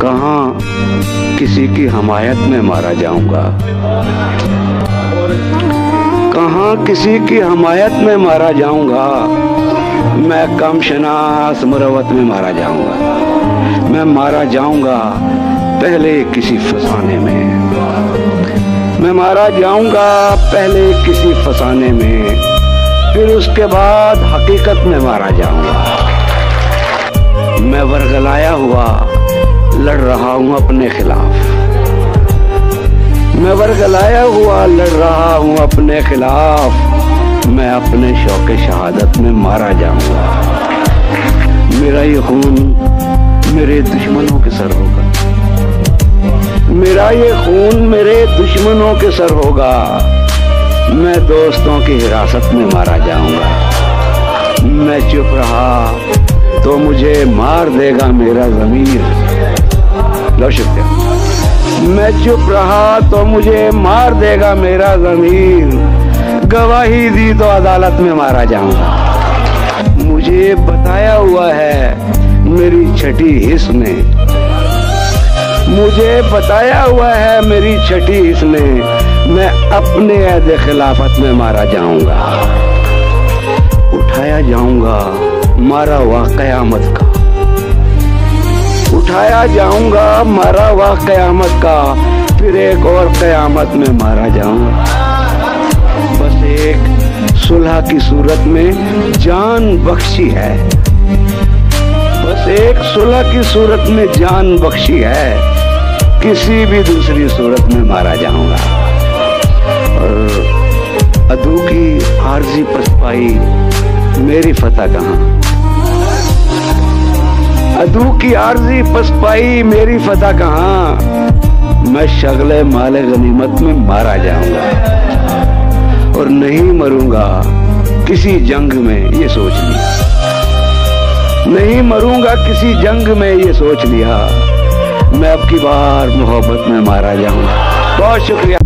कहाँ किसी की हमायत में मारा जाऊंगा, कहाँ किसी की हमायत में मारा जाऊंगा। मैं कम शनास मुरवत में मारा जाऊंगा, मैं मारा जाऊंगा पहले किसी फसाने में, मैं मारा जाऊंगा पहले किसी फसाने में, फिर उसके बाद हकीकत में मारा जाऊंगा। मैं वर्गलाया हुआ लड़ रहा हूं अपने खिलाफ, मैं वर्गलाया हुआ लड़ रहा हूं अपने खिलाफ, मैं अपने शौक़े शहादत में मारा जाऊंगा। मेरा ये खून मेरे दुश्मनों के सर होगा, मेरा ये खून मेरे दुश्मनों के सर होगा। मैं दोस्तों की हिरासत में मारा जाऊंगा। मैं चुप रहा तो मुझे मार देगा मेरा ज़मीर। लो शुक्रिया। मैं चुप रहा तो मुझे मार देगा मेरा ज़मीर। गवाही दी तो अदालत में मारा जाऊंगा। मुझे बताया हुआ है मेरी छठी हिस्स में, मुझे बताया हुआ है मेरी छठी हिस्स में, मैं अपने ऐद खिलाफत में मारा जाऊंगा। उठाया जाऊंगा मारा हुआ कयामत का, उठाया जाऊंगा मारा हुआ कयामत का, फिर एक और कयामत में मारा जाऊंगा। बस एक सुलह की सूरत में जान बख्शी है, बस एक सुलह की सूरत में जान बख्शी है, किसी भी दूसरी सूरत में मारा जाऊंगा। और अदू की आर्जी पसपाई मेरी फतह कहाँ, अदू की आर्जी पसपाई मेरी फतह कहाँ। मैं शगले माले गनीमत में मारा जाऊंगा और नहीं मरूंगा किसी जंग में, ये सोच लिया। नहीं मरूंगा किसी जंग में, ये सोच लिया। मैं अब की बार मोहब्बत में मारा जाऊंगा। बहुत शुक्रिया।